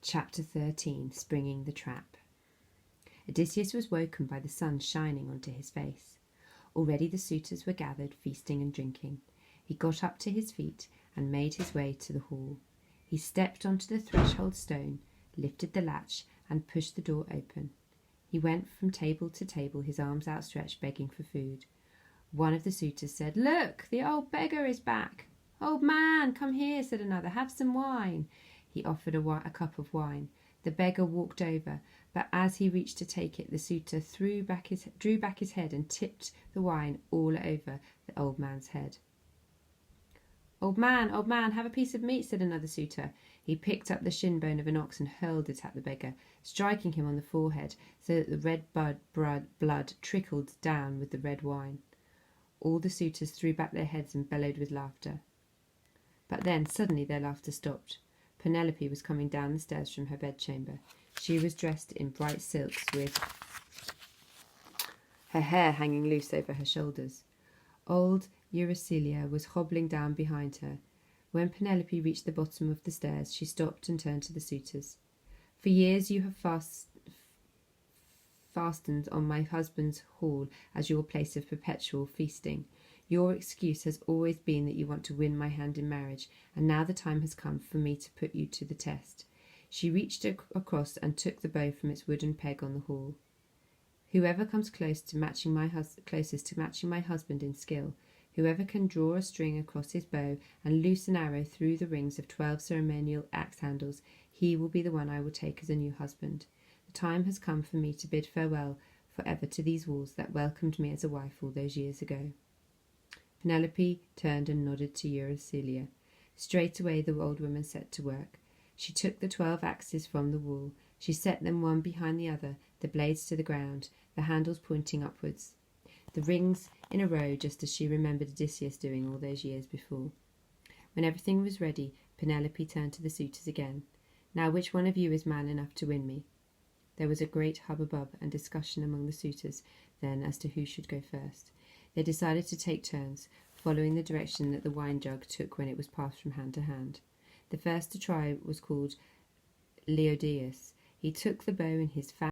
Chapter 13. Springing the Trap. Odysseus was woken by the sun shining onto his face. Already the suitors were gathered, feasting and drinking. He got up to his feet and made his way to the hall. He stepped onto the threshold stone, lifted the latch, and pushed the door open. He went from table to table, his arms outstretched, begging for food. One of the suitors said, "Look, the old beggar is back." "Old man, come here," said another. "Have some wine." He offered a cup of wine. The beggar walked over, but as he reached to take it, the suitor drew back his head and tipped the wine all over the old man's head. Old man, have a piece of meat," said another suitor. He picked up the shin bone of an ox and hurled it at the beggar, striking him on the forehead so that the red blood trickled down with the red wine. All the suitors threw back their heads and bellowed with laughter. But then suddenly their laughter stopped. Penelope was coming down the stairs from her bedchamber. She was dressed in bright silks with her hair hanging loose over her shoulders. Old Eurycleia was hobbling down behind her. When Penelope reached the bottom of the stairs, she stopped and turned to the suitors. "For years you have fastened on my husband's hall as your place of perpetual feasting. Your excuse has always been that you want to win my hand in marriage, and now the time has come for me to put you to the test." She reached across and took the bow from its wooden peg on the hall. "Whoever comes closest to matching my husband in skill, whoever can draw a string across his bow and loose an arrow through the rings of 12 ceremonial axe handles, he will be the one I will take as a new husband. The time has come for me to bid farewell forever to these walls that welcomed me as a wife all those years ago." Penelope turned and nodded to Eurycleia. Straightway the old woman set to work. She took the 12 axes from the wall. She set them one behind the other, the blades to the ground, the handles pointing upwards, the rings in a row, just as she remembered Odysseus doing all those years before. When everything was ready, Penelope turned to the suitors again. "Now which one of you is man enough to win me?" There was a great hubbub and discussion among the suitors then as to who should go first. They decided to take turns, following the direction that the wine jug took when it was passed from hand to hand. The first to try was called Odysseus. He took the bow in his